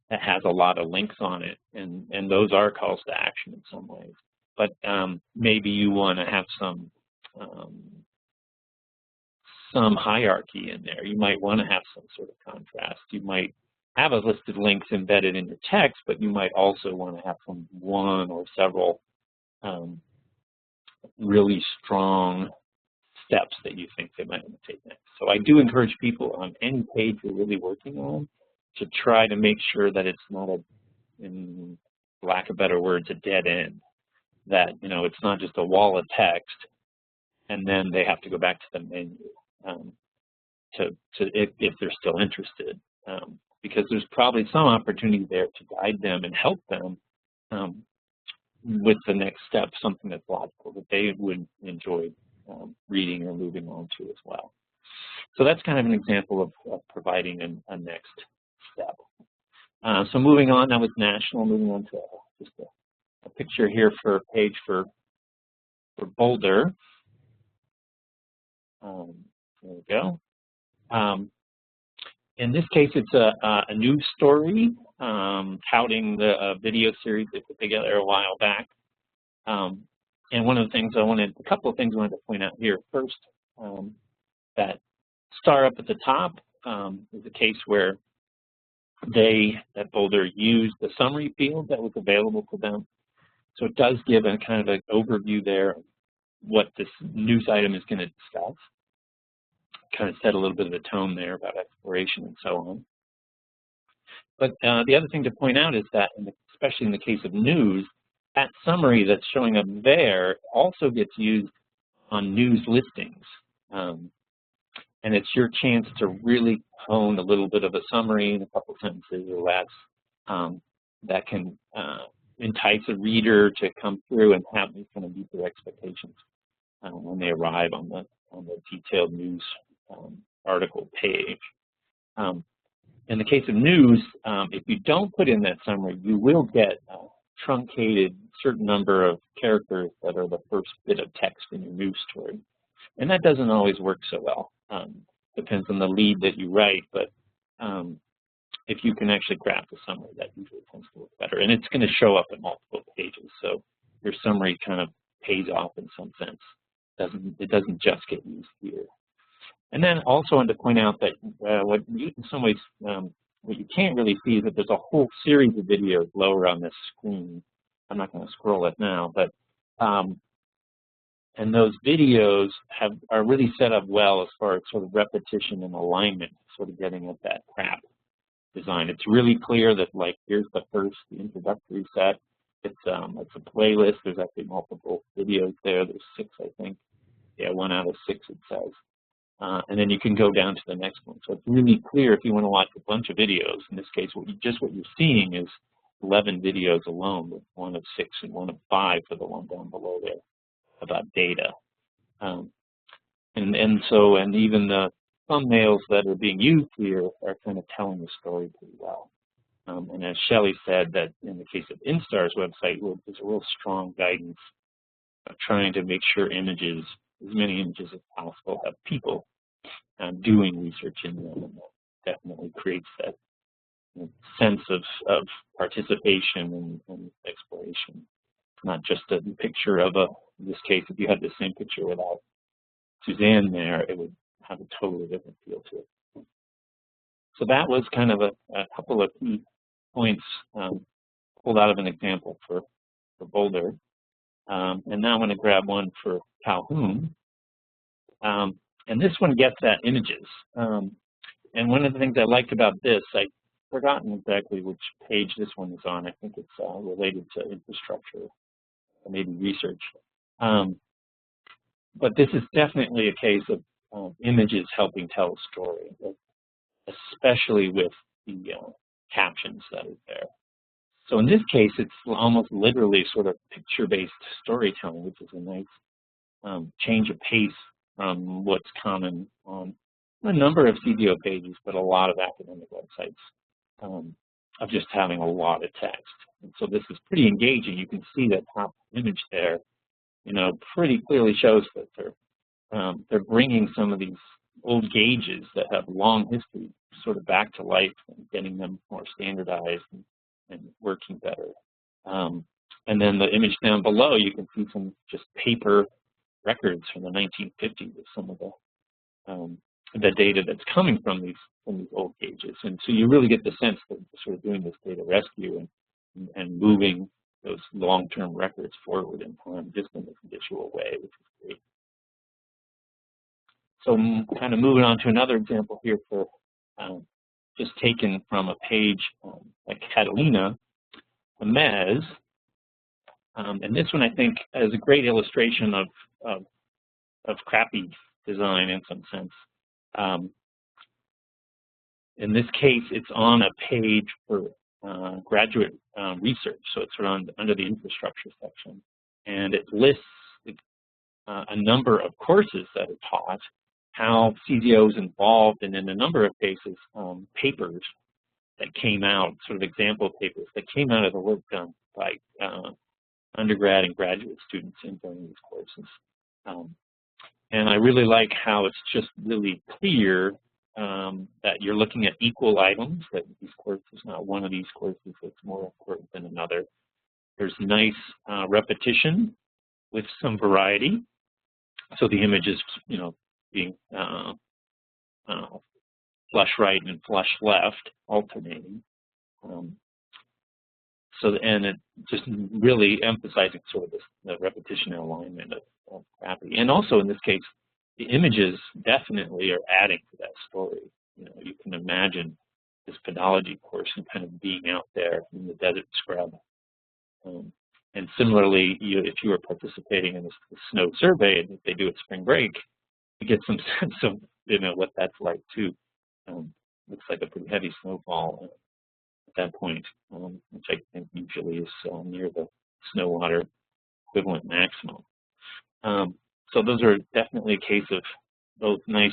has a lot of links on it, and those are calls to action in some ways. But maybe you want to have some hierarchy in there. You might want to have some sort of contrast. You might have a list of links embedded in your text, but you might also want to have one or several really strong steps that you think they might want to take next. So I do encourage people on any page you're really working on to try to make sure that it's not a, in lack of better words, a dead end. That, you know, it's not just a wall of text and then they have to go back to the menu if they're still interested. Because there's probably some opportunity there to guide them and help them with the next step, something that's logical that they would enjoy reading or moving on to as well. So that's kind of an example of providing a next step. So moving on, that was national, moving on to just a picture here for a page for Boulder. There we go. In this case, it's a news story touting the video series they put together a while back. And one of the things a couple of things I wanted to point out here. First, that star up at the top is a case where Boulder used the summary field that was available to them. So it does give a kind of an overview there of what this news item is going to discuss. Kind of set a little bit of a tone there about exploration and so on. But the other thing to point out is that, especially in the case of news, that summary that's showing up there also gets used on news listings. And it's your chance to really hone a little bit of a summary in a couple sentences or less that can entice a reader to come through and have these kind of deeper expectations when they arrive on the detailed news article page. In the case of news, if you don't put in that summary, you will get a truncated certain number of characters that are the first bit of text in your news story. And that doesn't always work so well. Depends on the lead that you write, but if you can actually craft a summary, that usually tends to work better. And it's going to show up in multiple pages, so your summary kind of pays off in some sense. It doesn't just get used here. And then also I wanted to point out that what you can't really see is that there's a whole series of videos lower on this screen I'm not going to scroll it now, but and those videos are really set up well as far as sort of repetition and alignment, sort of getting at that CRAP design. It's really clear that, like, here's the introductory set. It's a playlist. There's actually multiple videos there. There's 6, I think. Yeah, 1 out of 6 it says. And then you can go down to the next one. So it's really clear if you want to watch a bunch of videos. In this case, what you're seeing is 11 videos alone, with 1 of 6 and 1 of 5 for the one down below there about data. And even the thumbnails that are being used here are kind of telling the story pretty well. And as Shelley said, that in the case of INSTAR's website, there's a real strong guidance of trying to make sure images, as many images as possible, have people doing research in them, and that definitely creates that sense of participation and exploration. Not just a picture of in this case, if you had the same picture without Suzanne there, it would have a totally different feel to it. So that was kind of a couple of key points pulled out of an example for Boulder. And now I'm going to grab one for Calhoun. And this one gets at images. And one of the things I liked about this, I've forgotten exactly which page this one is on. I think it's related to infrastructure or maybe research. But this is definitely a case of images helping tell a story, especially with the captions that are there. So in this case, it's almost literally sort of picture-based storytelling, which is a nice change of pace from what's common on a number of CZO pages, but a lot of academic websites of just having a lot of text. And so this is pretty engaging. You can see that top image there, pretty clearly shows that they're bringing some of these old gauges that have long history sort of back to life and getting them more standardized and working better. And then the image down below, you can see some just paper records from the 1950s of some of the data that's coming from these old gauges. And so you really get the sense that they're sort of doing this data rescue and moving those long-term records forward in time just in this visual way, which is great. So kind of moving on to another example here for just taken from a page like Catalina Mez. And this one, I think, is a great illustration of crappy design in some sense. In this case, it's on a page for graduate research, so it's under the infrastructure section. And it lists a number of courses that are taught, how CZO is involved, and in a number of cases, papers that came out, sort of example papers that came out of the work done by undergrad and graduate students during these courses. And I really like how it's just really clear that you're looking at equal items, that these courses, not one of these courses that's more important than another. There's nice repetition with some variety. So the image is, being flush right and flush left, alternating. And it just really emphasizing sort of the repetition and alignment of crappy. And also in this case, the images definitely are adding to that story. You can imagine this pedology course and kind of being out there in the desert scrub. And similarly, if you were participating in this snow survey, and if they do it spring break, you get some sense of what that's like too. Looks like a pretty heavy snowfall at that point, which I think usually is near the snow water equivalent maximum. So those are definitely a case of both nice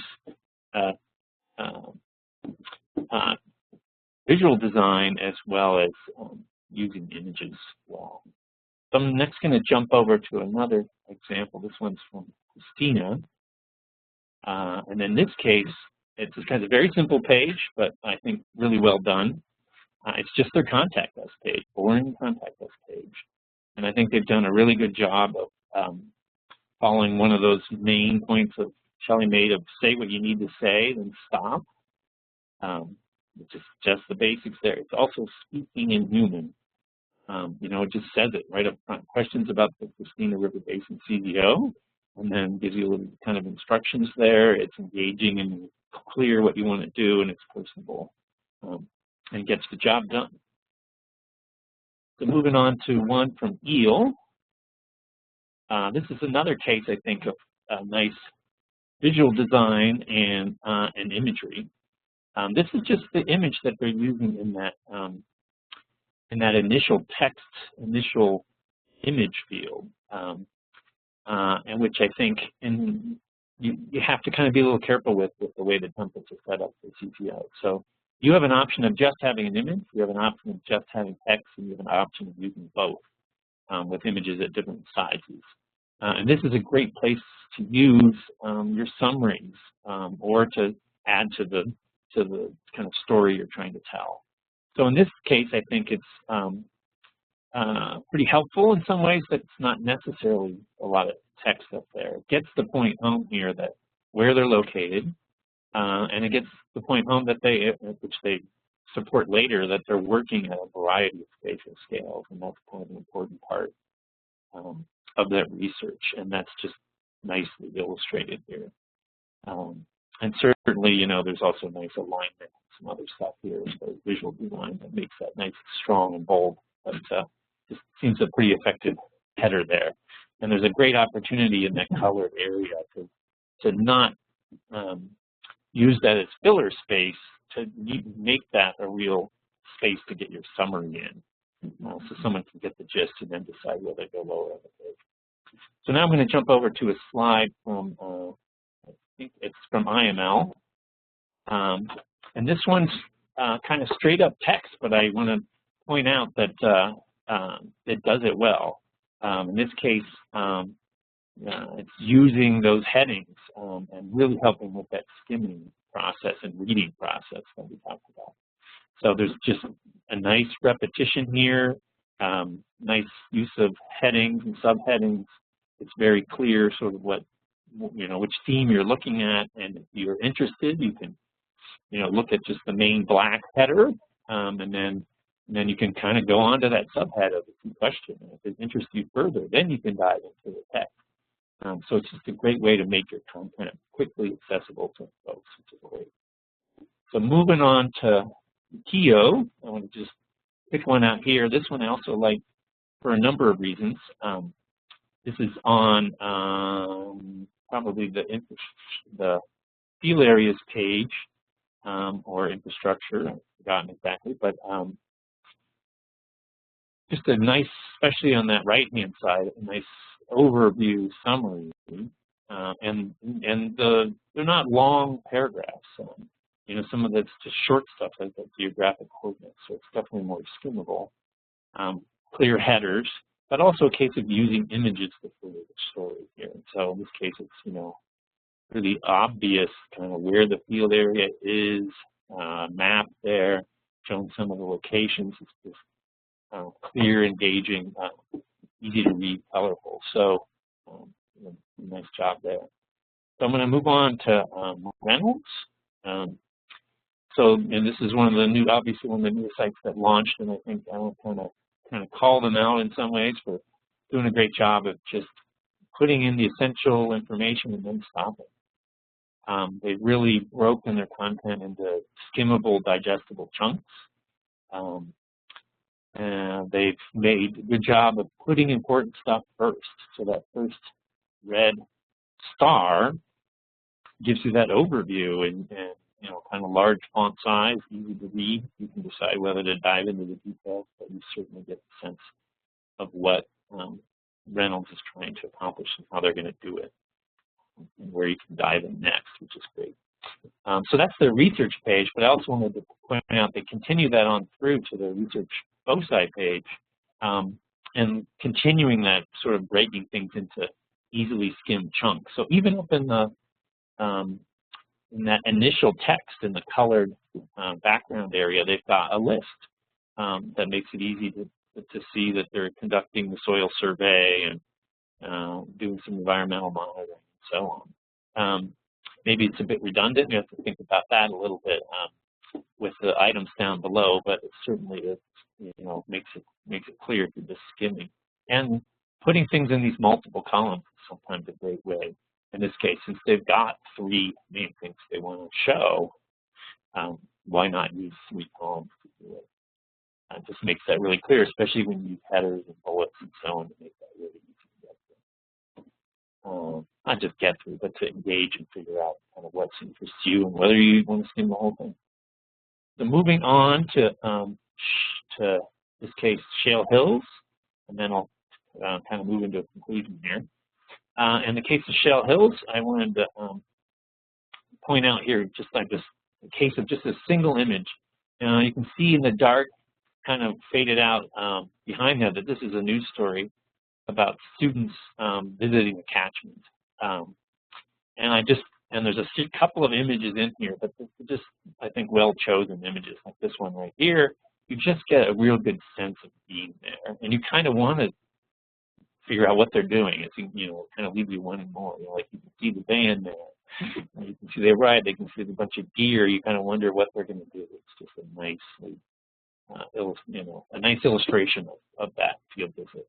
visual design as well as using images well. So I'm next going to jump over to another example. This one's from Christina. And in this case, it's kind of a very simple page, but I think really well done. It's just their contact us page, boring contact us page. And I think they've done a really good job of following one of those main points of Shelley made of say what you need to say, then stop, which is just the basics there. It's also speaking in human. You know, it just says it right up front. Questions about the Christina River Basin CZO, and then gives you a little kind of instructions there. It's engaging and clear what you want to do, and it's personable, and gets the job done. So moving on to one from EEL. This is another case, I think, of nice visual design and imagery. This is just the image that they're using in that initial text, initial image field, and which I think you have to kind of be a little careful with the way the templates are set up for CZO. So you have an option of just having an image, you have an option of just having text, and you have an option of using both with images at different sizes. And this is a great place to use your summaries or to add to the kind of story you're trying to tell. So in this case, I think it's pretty helpful in some ways, but it's not necessarily a lot of text up there. It gets the point home here that where they're located, and it gets the point home that which they support later, that they're working at a variety of spatial scales, and that's kind of an important part of that research, and that's just nicely illustrated here. And certainly, you know, there's also nice alignment and some other stuff here as far as visual design that makes that nice, strong, and bold. But just seems a pretty effective header there. And there's a great opportunity in that colored area to not use that as filler space, to make that a real space to get your summary in, so someone can get the gist and then decide whether to go lower on the page. So now I'm going to jump over to a slide from, I think it's from IML. And this one's kind of straight up text, but I want to point out that it does it well. In this case, it's using those headings and really helping with that skimming process and reading process that we talked about. So there's just a nice repetition here, nice use of headings and subheadings. It's very clear sort of what, you know, which theme you're looking at, and if you're interested, you can, you know, look at just the main black header, and then you can kind of go on to that subhead of the question. And if it interests you further, then you can dive into the text. So it's just a great way to make your content quickly accessible to folks, which is great. So moving on to CZO, I want to just pick one out here. This one I also like for a number of reasons. This is on probably the field areas page or infrastructure. I've forgotten exactly, but just a nice, especially on that right-hand side, a nice overview summary, and they're not long paragraphs. You know, some of that's just short stuff like the geographic coordinates, so it's definitely more skimmable. Clear headers, but also a case of using images to further the story here. So in this case, it's, you know, really obvious kind of where the field area is, map there, showing some of the locations. It's just clear, engaging, easy to read, colorful. So nice job there. So I'm going to move on to Reynolds. And this is one of the new, obviously one of the new sites that launched, and I think I want to kind of call them out in some ways for doing a great job of just putting in the essential information and then stopping. They've really broken their content into skimmable, digestible chunks. And they've made a good job of putting important stuff first. So that first red star gives you that overview and you know, kind of large font size, easy to read. You can decide whether to dive into the details, but you certainly get the sense of what Reynolds is trying to accomplish and how they're going to do it, and where you can dive in next, which is great. So that's the research page, but I also wanted to point out they continue that on through to the research foci page, and continuing that sort of breaking things into easily skimmed chunks. So even up in the in that initial text in the colored background area, they've got a list that makes it easy to see that they're conducting the soil survey and doing some environmental monitoring and so on. Maybe it's a bit redundant. You have to think about that a little bit with the items down below, but it's certainly makes it clear through the skimming. And putting things in these multiple columns is sometimes a great way. In this case, since they've got 3 main things they want to show, why not use 3 columns to do it? It just makes that really clear, especially when you use headers and bullets and so on to make that really easy to get through. Not just get through, but to engage and figure out kind of what's interests you and whether you want to skim the whole thing. So moving on to this case, Shale Hills, and then I'll kind of move into a conclusion here. In the case of Shale Hills, I wanted to point out here, just like this, a case of just a single image. You can see in the dark, kind of faded out behind that this is a news story about students visiting a catchment. And there's a couple of images in here, but they're just, I think, well-chosen images, like this one right here. You just get a real good sense of being there, and you kind of want to figure out what they're doing. It's, kind of leaves you wanting more. Like you can see the van there, you can see they ride, they can see a bunch of gear. You kind of wonder what they're going to do. It's just a nicely, a nice illustration of that field visit.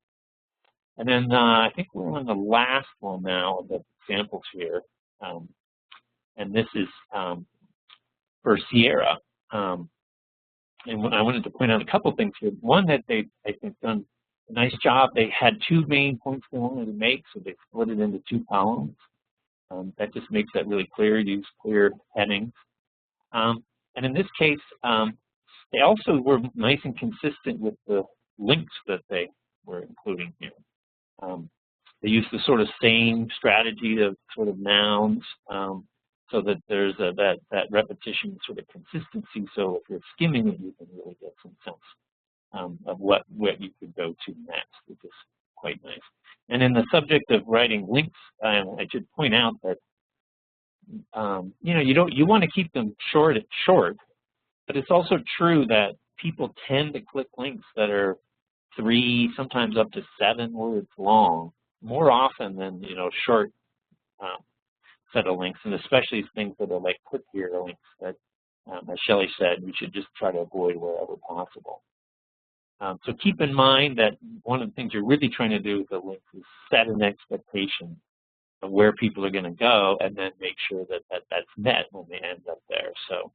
And then I think we're on the last one now of the examples here. And this is for Sierra. And I wanted to point out a couple things here. One, that they, I think, done a nice job. They had 2 main points they wanted to make, so they split it into 2 columns. That just makes that really clear. Use clear headings. And in this case, they also were nice and consistent with the links that they were including here. They used the sort of same strategy of sort of nouns, so that there's that repetition sort of consistency. So if you're skimming it, you can really get some sense of what you could go to next, which is quite nice. And in the subject of writing links, I should point out that you want to keep them short, but it's also true that people tend to click links that are 3, sometimes up to 7 words long, more often than short set of links, and especially things that are like click here links that, as Shelley said, we should just try to avoid wherever possible. So keep in mind that one of the things you're really trying to do with the links is set an expectation of where people are going to go, and then make sure that that's met when they end up there. So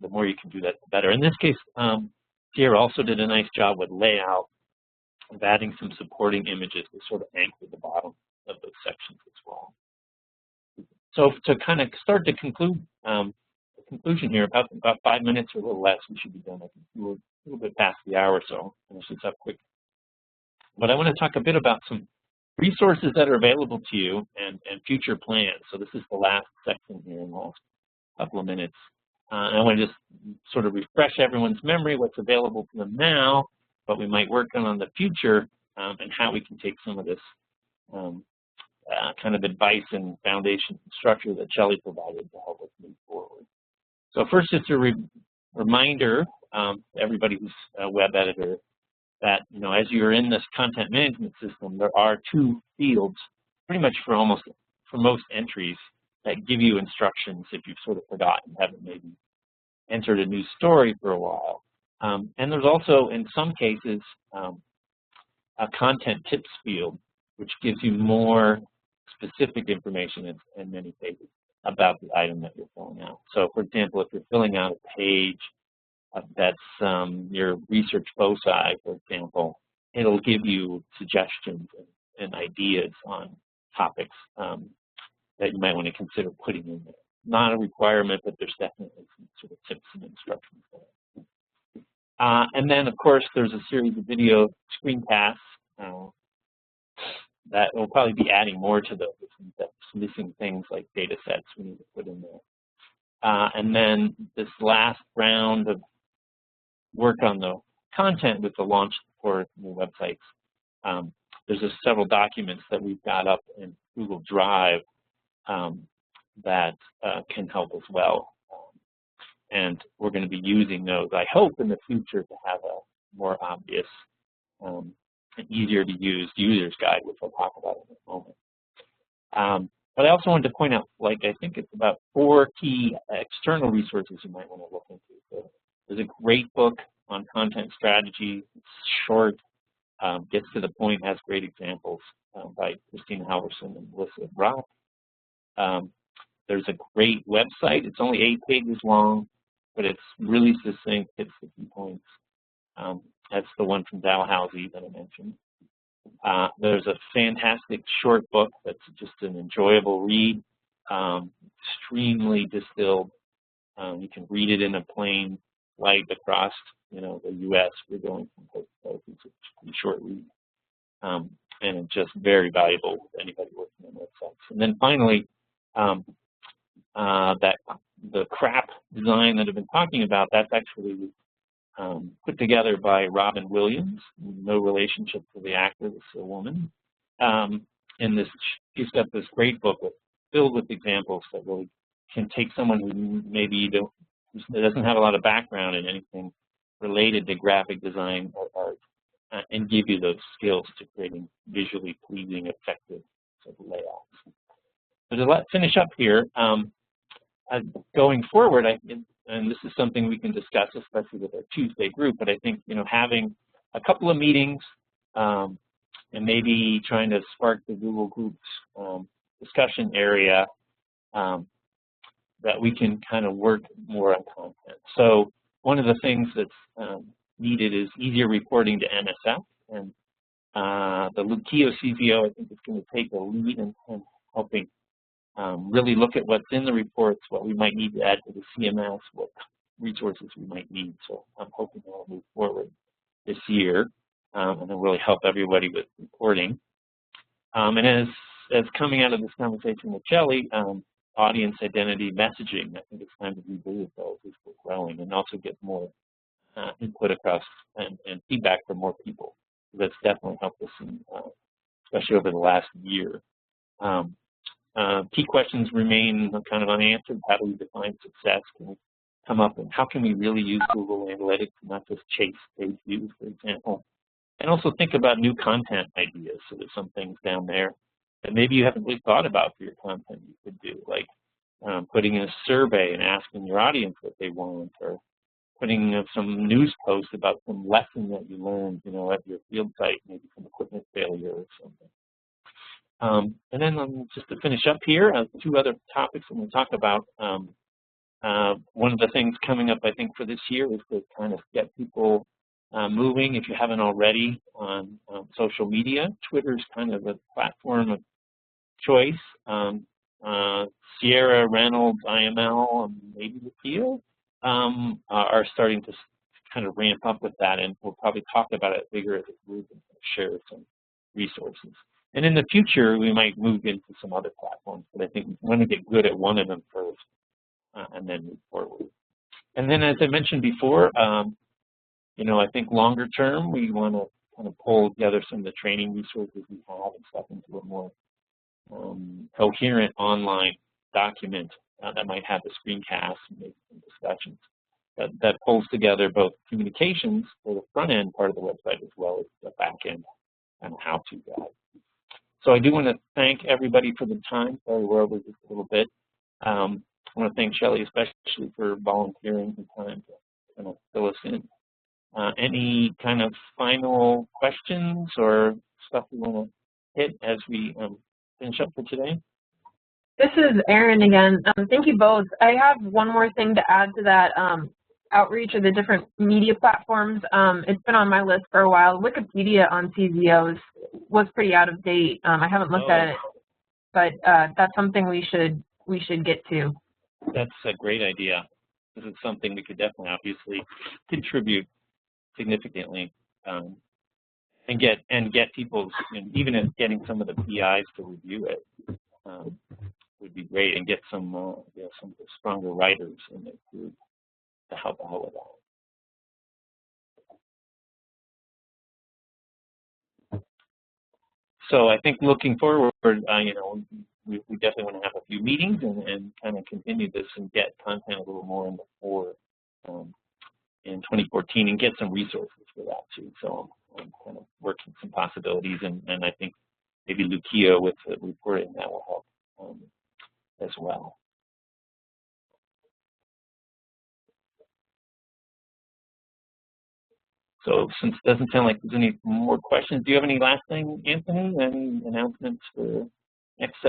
the more you can do that, the better. In this case, Sierra also did a nice job with layout of adding some supporting images to sort of anchor the bottom of those sections as well. So to kind of start to conclude, the conclusion here, about 5 minutes or a little less, we should be done. I think we're a little bit past the hour, so finish this up quick. But I want to talk a bit about some resources that are available to you and future plans. So this is the last section here in the last couple of minutes. And I want to just sort of refresh everyone's memory what's available to them now, what we might work on the future, and how we can take some of this kind of advice and foundation structure that Shelley provided to help us move forward. So first, just a reminder to everybody who's a web editor that, as you're in this content management system, there are 2 fields pretty much for most entries that give you instructions if you've sort of forgotten, haven't maybe entered a new story for a while. And there's also, in some cases, a content tips field, which gives you more specific information in many cases about the item that you're filling out. So, for example, if you're filling out a page that's your research foci, for example, it'll give you suggestions and ideas on topics that you might want to consider putting in there. Not a requirement, but there's definitely some sort of tips and instructions there. And then, of course, there's a series of video screencasts that will probably be adding more to those. That's missing things like data sets we need to put in there. And then this last round of work on the content with the launch for new websites. There's several documents that we've got up in Google Drive that can help as well. And we're going to be using those, I hope, in the future to have a more obvious and easier to use user's guide, which I'll talk about in a moment. But I also wanted to point out, I think it's about 4 key external resources you might want to look into. So there's a great book on content strategy. It's short, gets to the point, has great examples by Christine Halverson and Melissa Brock. There's a great website. It's only 8 pages long, but it's really succinct, hits the key points. That's the one from Dalhousie that I mentioned. There's a fantastic short book that's just an enjoyable read, extremely distilled. You can read it in a plane flight across, the U.S. We're going from coast to coast. It's a pretty short read, and it's just very valuable to anybody working on websites. And then finally, the CRAP design that I've been talking about, that's actually put together by Robin Williams, no relationship to the actor, this is a woman. And she's got this great book filled with examples that really can take someone who maybe doesn't have a lot of background in anything related to graphic design or art and give you those skills to creating visually pleasing, effective sort of layouts. So to finish up here, going forward, and this is something we can discuss, especially with our Tuesday group, but I think, having a couple of meetings and maybe trying to spark the Google Groups discussion area that we can kind of work more on content. So one of the things that's needed is easier reporting to NSF, and the Lukio CZO, I think, is going to take a lead in helping really look at what's in the reports, what we might need to add to the CMS, what resources we might need. So I'm hoping that will move forward this year and then really help everybody with reporting. And as coming out of this conversation with Shelley, audience identity messaging, I think it's time to reboot those as we're growing and also get more input across and feedback from more people. That's definitely helped us, especially over the last year. Key questions remain kind of unanswered. How do we define success? Can we come up and how can we really use Google Analytics and not just chase page views, for example? And also think about new content ideas. So there's some things down there that maybe you haven't really thought about for your content you could do, like putting in a survey and asking your audience what they want, or putting some news posts about some lesson that you learned, at your field site, maybe some equipment failure or something. And then just to finish up here, 2 other topics I'm going to talk about. One of the things coming up, I think, for this year is to kind of get people moving, if you haven't already, on social media. Twitter is kind of a platform of choice. Sierra, Reynolds, IML, and maybe Lukio are starting to kind of ramp up with that, and we'll probably talk about it bigger as a group and share some resources. And in the future, we might move into some other platforms, but I think we want to get good at one of them first and then move forward. And then, as I mentioned before, I think longer term, we want to kind of pull together some of the training resources we have and stuff into a more coherent online document that might have the screencasts and maybe some discussions that pulls together both communications for the front end part of the website as well as the back end and how-to guide. So I do want to thank everybody for the time. Sorry, we're over just a little bit. I want to thank Shelley especially for volunteering the time to kind of fill us in. Any kind of final questions or stuff we want to hit as we finish up for today? This is Erin again. Thank you both. I have one more thing to add to that outreach of the different media platforms. It's been on my list for a while. Wikipedia on CZOs was pretty out of date. I haven't looked at it, but that's something we should get to. That's a great idea. This is something we could definitely obviously contribute significantly and get people, even if getting some of the PIs to review it would be great, and get some some stronger writers in the group to help out with that. So I think looking forward, we definitely want to have a few meetings and kind of continue this and get content a little more in the fore in 2014 and get some resources for that too. So I'm kind of working some possibilities, and I think maybe Lukio with the reporting that will help as well. So since it doesn't sound like there's any more questions, do you have any last thing, Anthony? Any announcements for next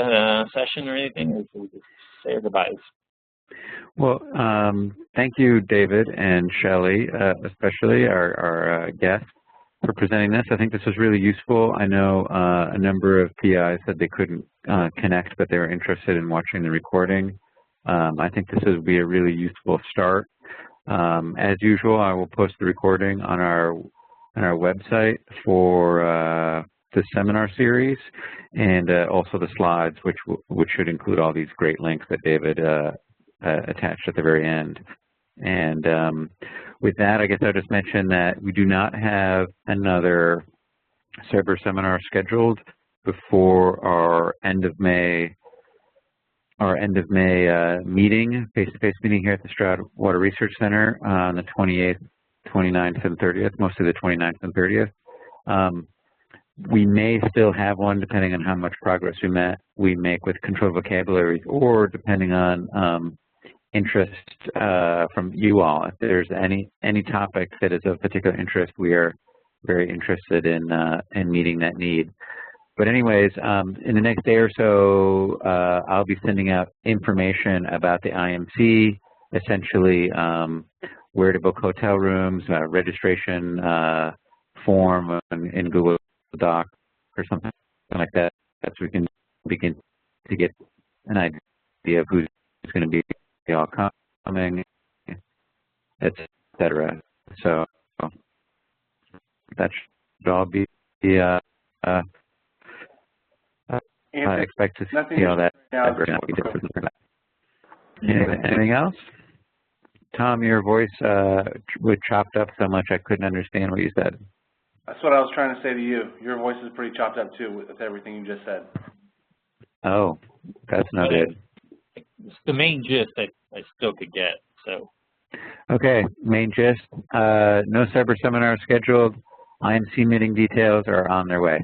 session or anything, or should we just say our goodbyes? Well, thank you, David and Shelley, especially our guests, for presenting this. I think this was really useful. I know a number of PIs said they couldn't connect, but they were interested in watching the recording. I think this would be a really useful start. As usual, I will post the recording on our website for the seminar series, and also the slides, which should include all these great links that David attached at the very end. And with that, I guess I'll just mention that we do not have another cyber seminar scheduled before our end of May meeting, face-to-face meeting here at the Stroud Water Research Center on the 28th, 29th, and 30th, mostly the 29th and 30th. We may still have one depending on how much progress we make with controlled vocabularies, or depending on interest from you all. If there's any topic that is of particular interest, we are very interested in meeting that need. But anyways, in the next day or so, I'll be sending out information about the IMC, essentially where to book hotel rooms, registration form in Google Doc or something like that, so we can begin to get an idea of who's going to be all coming, etc. So that should all be I expect to see all that. Anything else? Tom, your voice was chopped up so much I couldn't understand what you said. That's what I was trying to say to you. Your voice is pretty chopped up too with everything you just said. Oh, that's not good. The main gist I still could get, so. Okay, main gist. No cyber seminar scheduled. IMC meeting details are on their way.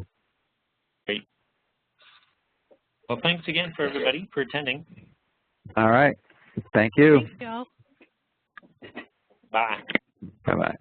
Great. Well, thanks again for everybody for attending. All right. Thank you. Thanks, y'all. Bye. Bye-bye.